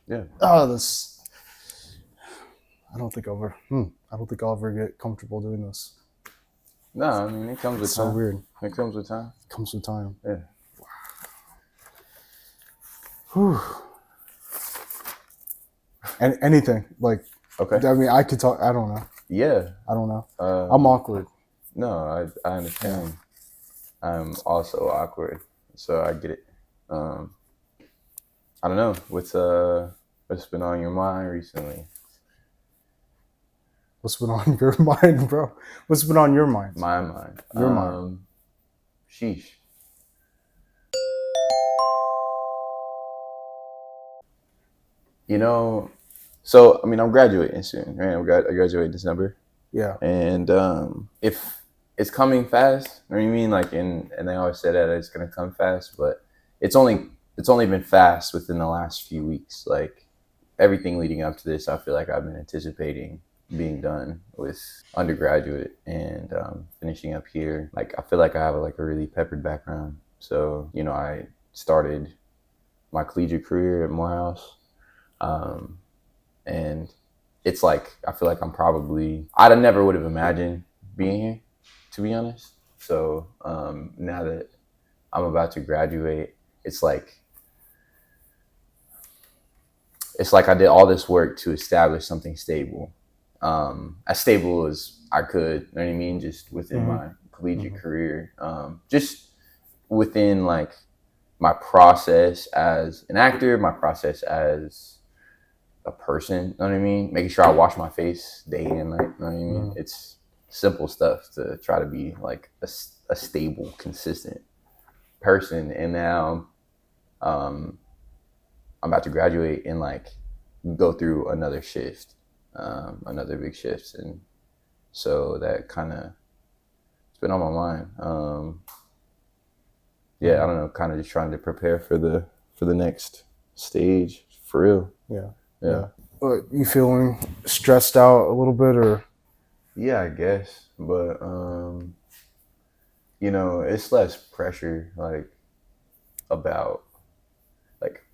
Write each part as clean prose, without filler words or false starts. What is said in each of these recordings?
Yeah. Oh, this. I don't think I'll ever get comfortable doing this. No, I mean it comes with It's so time. weird. It comes with time. It comes with time. Yeah. Whew. And anything like. Okay. I mean, I could talk. I don't know. Yeah. I don't know. I'm awkward. No, I understand. Yeah. I'm also awkward, so I get it. I don't know what's been on your mind recently. What's been on your mind, bro? What's been on your mind? My mind. Your mind. Sheesh. You know, so I mean, I'm graduating soon, right? I graduate in December. Yeah. And if it's coming fast, you know what I mean? Like, and they always say that it's gonna come fast, but it's only been fast within the last few weeks. Like everything leading up to this, I feel like I've been anticipating being done with undergraduate and finishing up here. Like I feel like I have a really peppered background. So I started my collegiate career at Morehouse. And it's like, I feel like I never would have imagined being here, to be honest. So now that I'm about to graduate, it's like I did all this work to establish something stable, as stable as I could, you know what I mean? Just within my collegiate career, just within like my process as an actor, my process as a person, you know what I mean? Making sure I wash my face day and night, you know what I mean? It's simple stuff to try to be like a stable, consistent person. And now I'm about to graduate and like go through another shift, another big shift. And so that kind of, it's been on my mind. Yeah, I don't know, kind of just trying to prepare for the next stage, for real. Yeah. You feeling stressed out a little bit, or? Yeah, I guess, but it's less pressure. Like about, like,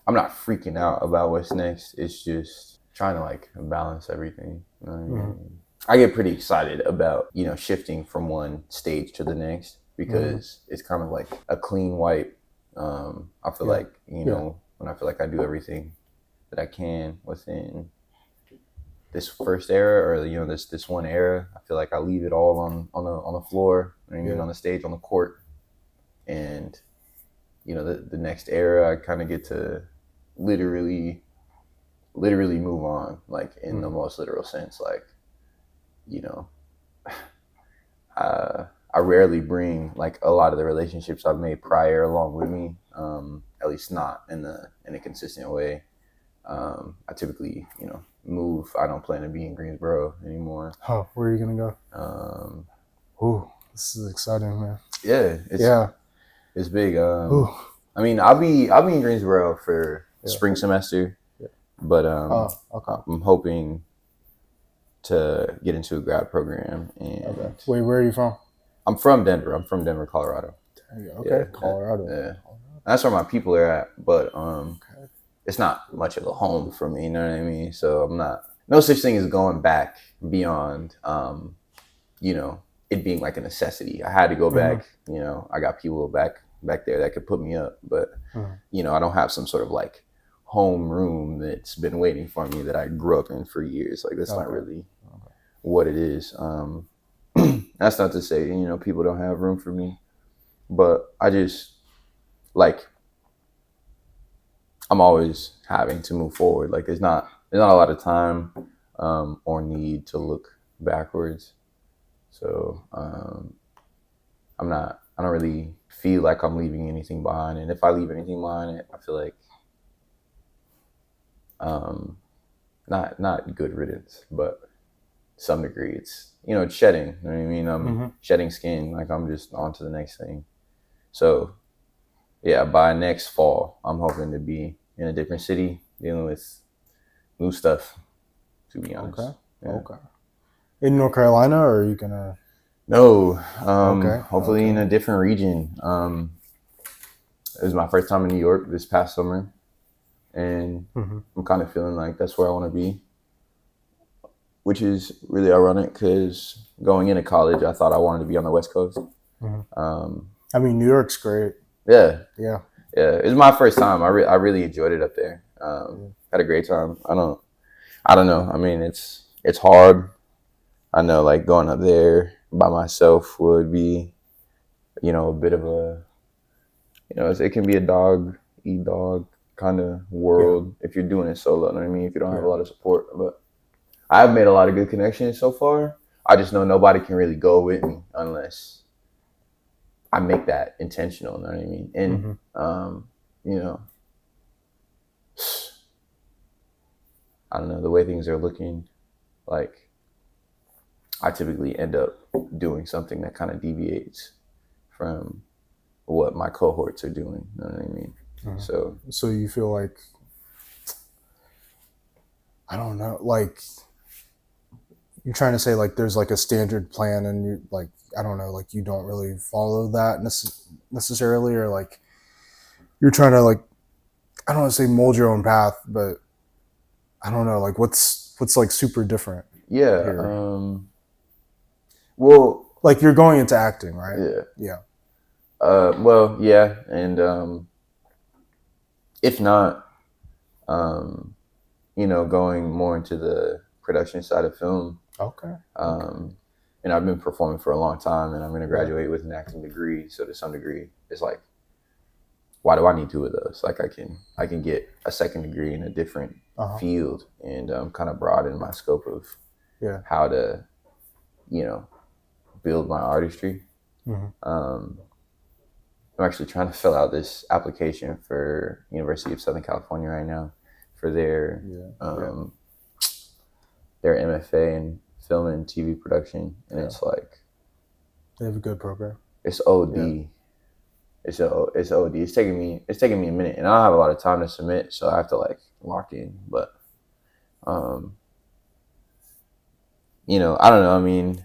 I'm not freaking out about what's next. It's just trying to like balance everything. You know what I mean? I get pretty excited about shifting from one stage to the next because it's kind of like a clean wipe. I feel like when I feel like I do everything that I can within this first era, or this one era, I feel like I leave it all on the floor, on the stage, on the court, and the next era I kind of get to literally move on, like in the most literal sense. Like I rarely bring like a lot of the relationships I've made prior along with me, at least not in a consistent way. I typically, move. I don't plan to be in Greensboro anymore. Oh, where are you gonna go? Ooh, this is exciting, man. Yeah, it's big. I mean, I'll be in Greensboro for spring semester, but okay. I'm hoping to get into a grad program. And wait, where are you from? I'm from Denver. I'm from Denver, Colorado. Okay, Colorado. Yeah, that's where my people are at, but it's not much of a home for me, you know what I mean? So I'm not, no such thing as going back beyond, it being like a necessity. I had to go back, I got people back there that could put me up, but, I don't have some sort of like home room that's been waiting for me that I grew up in for years. Like that's not really what it is. That's not to say, people don't have room for me, but I just like, I'm always having to move forward. Like there's not a lot of time or need to look backwards. So I don't really feel like I'm leaving anything behind. And if I leave anything behind, I feel like not good riddance, but some degree it's it's shedding. You know what I mean? I'm shedding skin. Like I'm just on to the next thing. So yeah, by next fall, I'm hoping to be in a different city, dealing with new stuff, to be honest. Okay. In North Carolina, or are you gonna? No. Hopefully in a different region. It was my first time in New York this past summer. and I'm kind of feeling like that's where I want to be, which is really ironic because going into college, I thought I wanted to be on the West Coast. I mean, New York's great. Yeah. Yeah. It was my first time. I really enjoyed it up there. Had a great time. I don't know. I mean, it's hard. I know, like, going up there by myself would be, a bit of a, it can be a dog eat dog kind of world if you're doing it solo. You know what I mean? If you don't have a lot of support. But I've made a lot of good connections so far. I just know nobody can really go with me unless I make that intentional. You know what I mean? And I don't know, the way things are looking, like, I typically end up doing something that kind of deviates from what my cohorts are doing. You know what I mean? So you feel like, I don't know, like, you're trying to say, like, there's like a standard plan and you, like, I don't know, like, you don't really follow that necessarily, or like you're trying to, like, I don't want to say mold your own path, but I don't know, like, what's like super different here? Well, like, you're going into acting, right? Yeah. Well, yeah, and if not, going more into the production side of film. Okay. And I've been performing for a long time, and I'm going to graduate with an acting degree. So to some degree, it's like, why do I need two of those? Like, I can get a second degree in a different field and kind of broaden my scope of how to, build my artistry. I'm actually trying to fill out this application for University of Southern California right now for their MFA in film and TV production, and it's like, they have a good program. It's OD. Yeah. It's OD. It's taking me a minute, and I don't have a lot of time to submit, so I have to, like, lock in. But I don't know. I mean,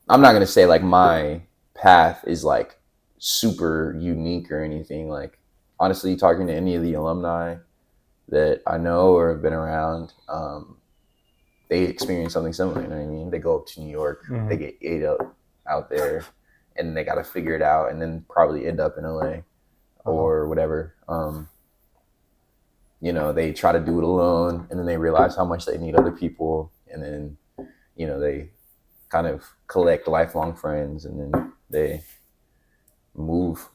I'm not gonna say like my path is like super unique or anything. Like, honestly, talking to any of the alumni that I know or have been around, they experience something similar. You know what I mean? They go up to New York, they get ate up out there, and they got to figure it out, and then probably end up in LA or whatever. They try to do it alone, and then they realize how much they need other people, and then they kind of collect lifelong friends, and then they move.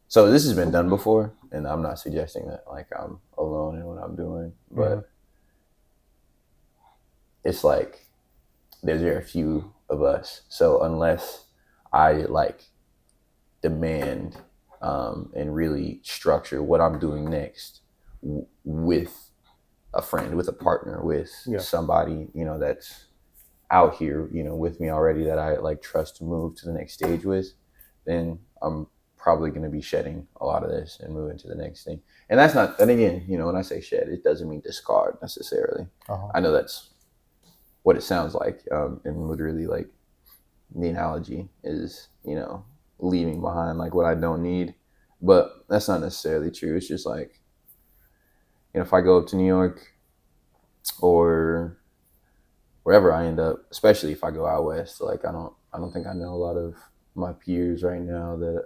So this has been done before, and I'm not suggesting that like I'm alone in what I'm doing, but it's like there's very few of us. So unless I like demand and really structure what I'm doing next with a friend, with a partner, with somebody, that's out here, with me already that I like trust to move to the next stage with, then I'm probably going to be shedding a lot of this and moving to the next thing. And that's not, and again, when I say shed, it doesn't mean discard necessarily. I know that's what it sounds like. And literally, like, the analogy is, leaving behind like what I don't need, but that's not necessarily true. It's just like, if I go up to New York or wherever I end up, especially if I go out west, like I don't think I know a lot of my peers right now that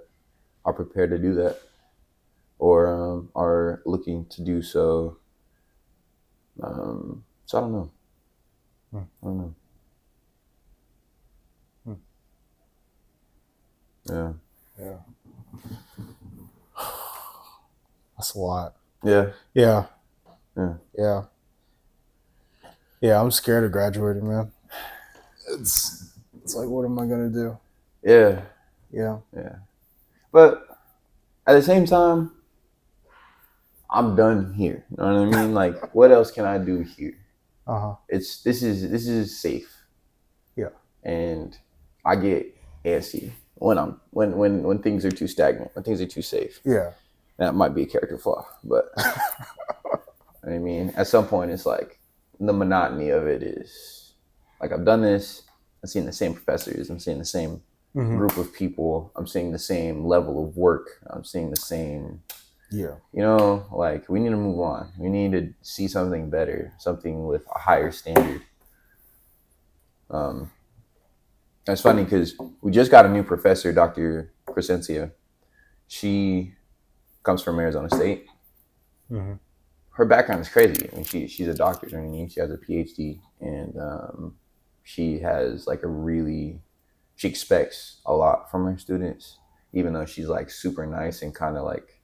are prepared to do that or are looking to do so. So I don't know. I don't know. Yeah. That's a lot. Yeah. I'm scared of graduating, man. It's like, what am I gonna do? Yeah. But at the same time, I'm done here. You know what I mean? Like, what else can I do here? This is safe. Yeah. And I get antsy when things are too stagnant, when things are too safe. Yeah. That might be a character flaw, but I mean, at some point, it's like the monotony of it is like, I've done this. I'm seeing the same professors. I'm seeing the same group of people. I'm seeing the same level of work. I'm seeing the same Yeah. You know, like we need to move on. We need to see something better, something with a higher standard. It's funny because we just got a new professor, Dr. Crescencia. She comes from Arizona State. Mm-hmm. Her background is crazy. I mean, she's a doctor. You know what I mean? She has a PhD, and she has like she expects a lot from her students, even though she's like super nice and kind of like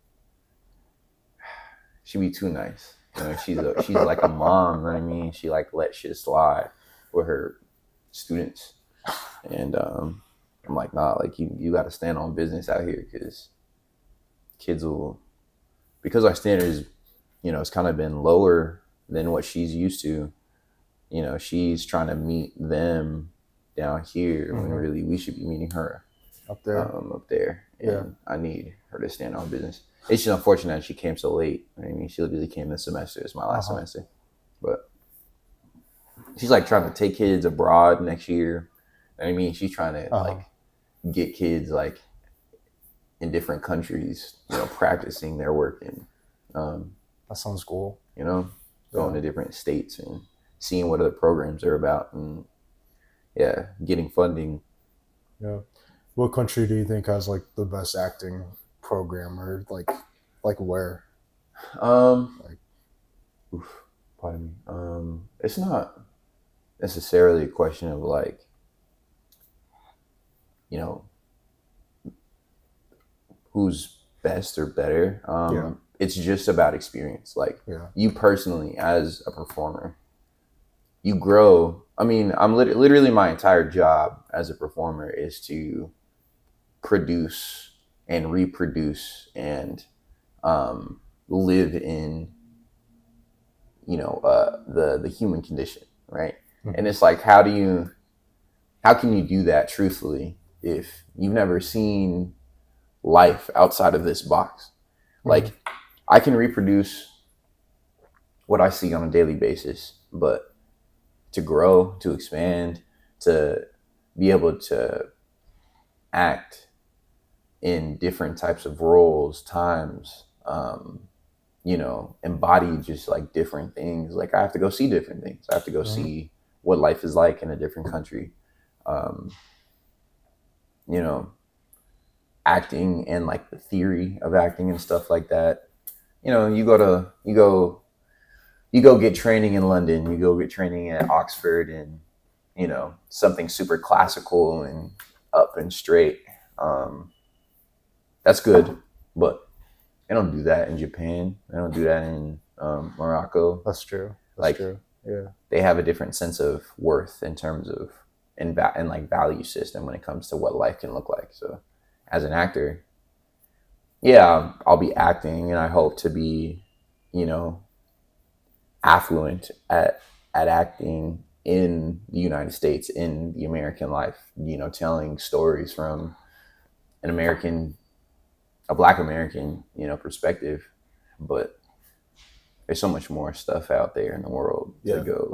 she be too nice. You know, she's like a mom. You know what I mean? She like let shit slide with her students, and I'm like, nah, like you got to stand on business out here because kids will, because our standards, you know, it's kind of been lower than what she's used to. You know, she's trying to meet them down here when really we should be meeting her up there. Up there. And I need her to stand on business. It's just unfortunate that she came so late. I mean, she literally came this semester. It's my last semester. But she's like trying to take kids abroad next year. I mean, she's trying to like get kids like in different countries, you know, practicing their work. And that sounds cool. You know, going to different states and seeing what other programs are about, and getting funding. Yeah. What country do you think has like the best acting program, or like where? Pardon me. It's not necessarily a question of like, you know, who's best or better. It's just about experience. Like you personally as a performer, you grow. I mean, I'm literally my entire job as a performer is to produce and reproduce and live in, you know, the human condition, right? And it's like, how can you do that truthfully if you've never seen life outside of this box? Like, I can reproduce what I see on a daily basis, but to grow, to expand, to be able to act in different types of roles, times, you know, embody just like different things. Like I have to go see different things. I have to go see what life is like in a different country. You know, acting and like the theory of acting and stuff like that. You know, you go get training in London, you go get training at Oxford, and, you know, something super classical and up and straight. That's good, but they don't do that in Japan. They don't do that in Morocco. That's true. That's true. Yeah. They have a different sense of worth in terms of and like value system when it comes to what life can look like. So as an actor, I'll be acting, and I hope to be, you know, affluent at acting in the United States, in the American life, you know, telling stories from a Black American, you know, perspective. But there's so much more stuff out there in the world to go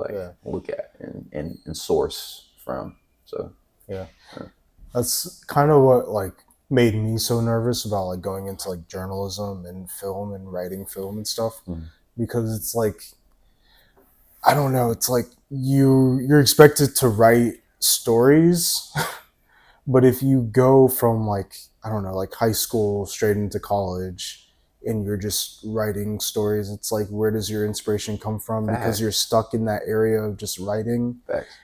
look at and source from. So that's kind of what like made me so nervous about like going into like journalism and film and writing film and stuff, because it's like, I don't know, it's like you're expected to write stories but if you go from like, I don't know, like high school straight into college and you're just writing stories, it's like, where does your inspiration come from? Because you're stuck in that area of just writing.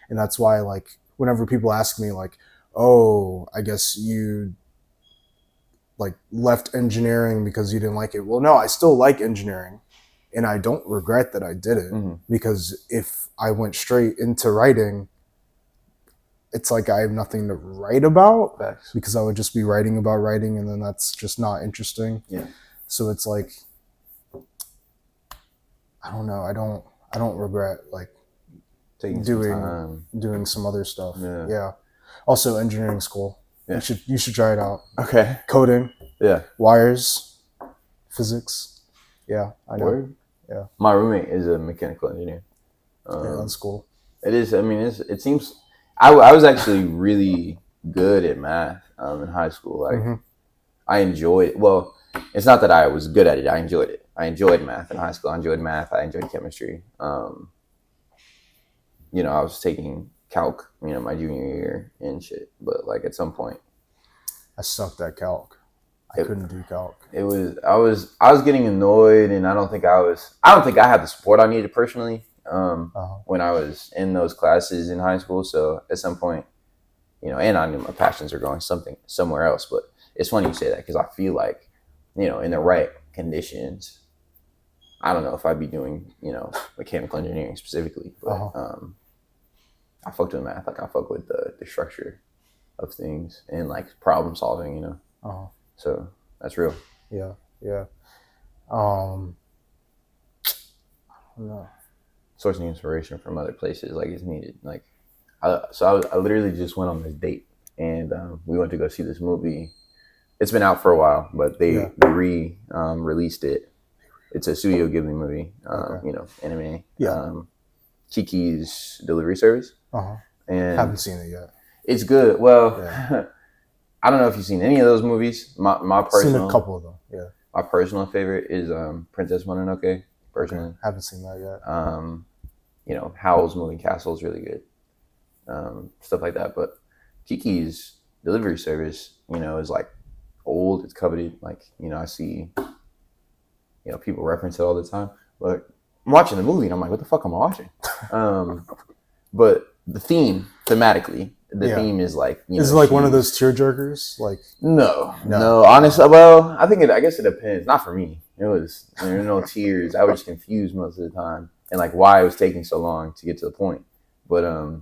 And that's why, like, whenever people ask me like, oh, I guess you like left engineering because you didn't like it. Well, no, I still like engineering, and I don't regret that I did it, because if I went straight into writing, it's like I have nothing to write about, because I would just be writing about writing, and then that's just not interesting. So it's like, I don't know. I don't regret like doing some other stuff. Also, engineering school. You should try it out. Okay. Coding. Wires. Physics. I know. Word? My roommate is a mechanical engineer. That's cool. It is. I mean, it seems. I was actually really good at math in high school. Like, I enjoyed it. Well, it's not that I was good at it. I enjoyed it. I enjoyed math in high school. I enjoyed math. I enjoyed chemistry. You know, I was taking calc, you know, my junior year and shit. But like at some point, I sucked at calc. I couldn't do calc. I was getting annoyed, and I don't think I had the support I needed personally when I was in those classes in high school. So at some point, you know, and I knew my passions are going somewhere else. But it's funny you say that because I feel like, you know, in the right conditions, I don't know if I'd be doing, you know, mechanical engineering specifically, but I fucked with math. Like I fuck with the structure of things and like problem solving, you know. So that's real. Yeah. I don't know. Sourcing inspiration from other places like it's needed. Like I literally just went on this date and we went to go see this movie. It's been out for a while, but they released it. It's a Studio Ghibli movie, you know, anime. Yeah. Kiki's Delivery Service. And haven't seen it yet. It's good. Well, I don't know if you've seen any of those movies. My personal, seen a couple of them. Yeah. My personal favorite is Princess Mononoke. Personally, okay. Haven't seen that yet. You know, Howl's Moving Castle is really good. Stuff like that. But Kiki's Delivery Service, you know, is like old. It's coveted. Like, you know, I see, you know, people reference it all the time. But I'm watching the movie and I'm like, what the fuck am I watching? But the thematically, theme is like, you know, is it like one of those tearjerkers? Like no. Honestly, well, I guess it depends. Not for me. There were no tears. I was just confused most of the time, and like why it was taking so long to get to the point. But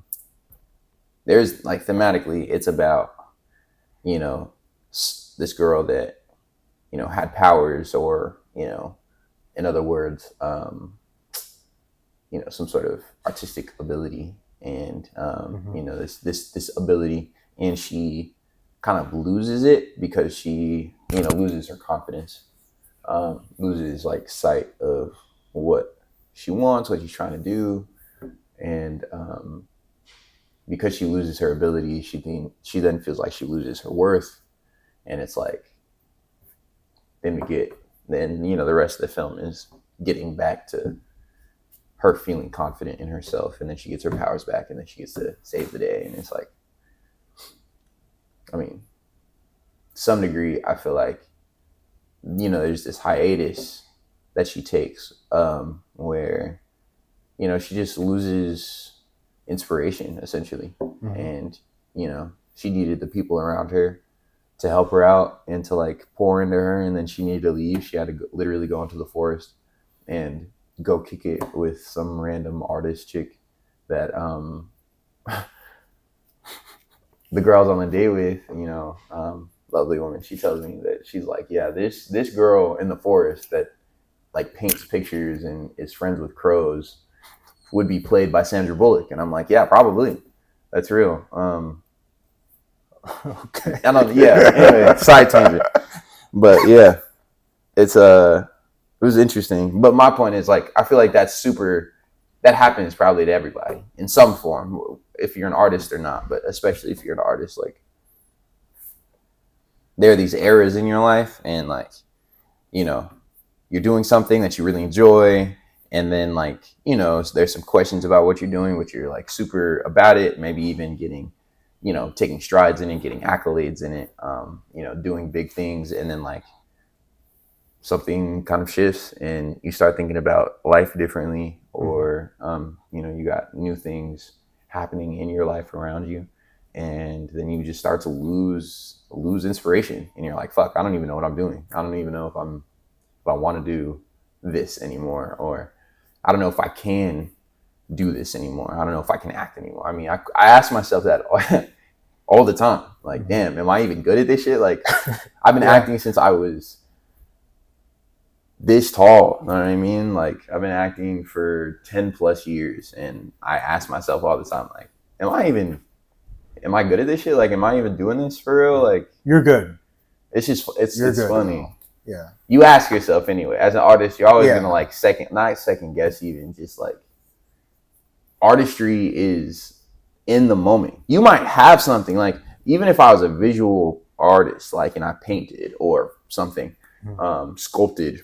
there's like thematically, it's about, you know, this girl that, you know, had powers, or, you know, in other words, you know, some sort of artistic ability, and you know, this ability, and she kind of loses it because she, you know, loses her confidence, loses like sight of what she wants, what she's trying to do, and because she loses her ability, she then feels like she loses her worth, and it's like then you know, the rest of the film is getting back to her feeling confident in herself, and then she gets her powers back, and then she gets to save the day. And it's like, I mean, to some degree, I feel like, you know, there's this hiatus that she takes where, you know, she just loses inspiration essentially. And, you know, she needed the people around her to help her out and to like pour into her, and then she needed to leave. She had to literally go into the forest and go kick it with some random artist chick that the girl's on a date with, you know, lovely woman. She tells me that she's like, yeah, this girl in the forest that like paints pictures and is friends with crows would be played by Sandra Bullock. And I'm like, yeah, probably. That's real. Okay. I don't, yeah, anyway, side tangent. But yeah, it was interesting. But my point is, like, I feel like that happens probably to everybody in some form, if you're an artist or not, but especially if you're an artist. Like, there are these eras in your life, and like, you know, you're doing something that you really enjoy, and then like, you know, there's some questions about what you're doing, which you're like super about it, maybe even getting, you know, taking strides in it, getting accolades in it, you know, doing big things, and then like something kind of shifts and you start thinking about life differently, or you know, you got new things happening in your life around you, and then you just start to lose inspiration, and you're like, fuck, I don't even know what I'm doing. I don't even know if I want to do this anymore, or I don't know if I can do this anymore. I don't know if I can act anymore. I mean, I ask myself that all the time. Like, damn, am I even good at this shit? Like, I've been acting since I was this tall. You know what I mean? Like, I've been acting for 10 plus years, and I ask myself all the time, like, am I good at this shit? Like, am I even doing this for real? Like, you're good. It's just, it's funny. Now. Yeah. You ask yourself anyway, as an artist, you're always gonna like not second guess, even just like, artistry is in the moment. You might have something, like, even if I was a visual artist, like, and I painted or something, sculpted.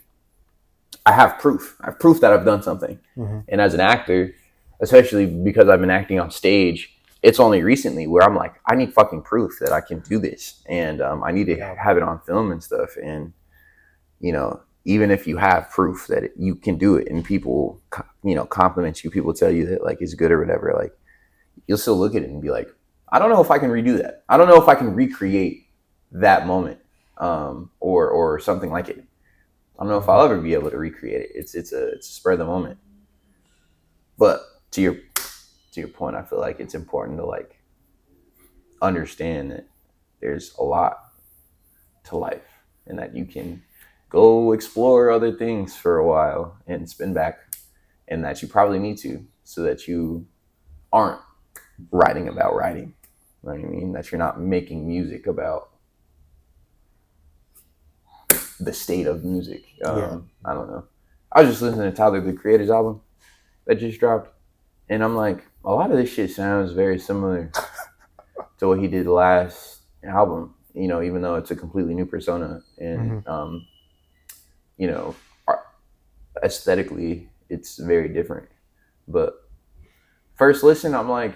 I have proof. I have proof that I've done something. Mm-hmm. And as an actor, especially because I've been acting on stage, it's only recently where I'm like, I need fucking proof that I can do this. And I need to have it on film and stuff. And, you know, even if you have proof that you can do it and people, you know, compliment you, people tell you that like it's good or whatever, like you'll still look at it and be like, I don't know if I can redo that. I don't know if I can recreate that moment or something like it. I don't know if I'll ever be able to recreate it. It's a spur of the moment. But to your point, I feel like it's important to like understand that there's a lot to life and that you can go explore other things for a while and spin back, and that you probably need to, so that you aren't writing about writing. You know what I mean? That you're not making music about the state of music. I don't know. I was just listening to Tyler, the Creator's album that just dropped, and I'm like, a lot of this shit sounds very similar to what he did last album, you know, even though it's a completely new persona. And, you know, aesthetically, it's very different. But first listen, I'm like,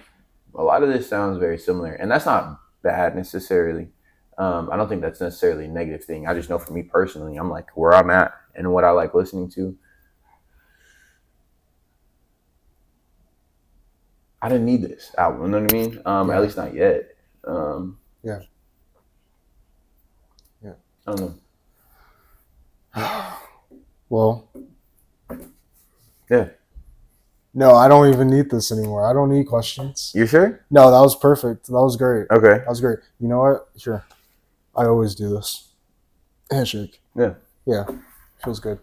a lot of this sounds very similar. And that's not bad necessarily. I don't think that's necessarily a negative thing. I just know for me personally, I'm like, where I'm at and what I like listening to, I didn't need this album. You know what I mean? At least not yet. Yeah. I don't know. Well. Yeah. No, I don't even need this anymore. I don't need questions. You sure? No, that was perfect. That was great. Okay. That was great. You know what? Sure. I always do this. Handshake. Yeah. Yeah. Feels good.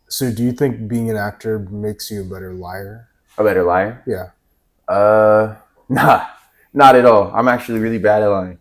So do you think being an actor makes you a better liar? A better liar? Yeah. Nah, not at all. I'm actually really bad at lying.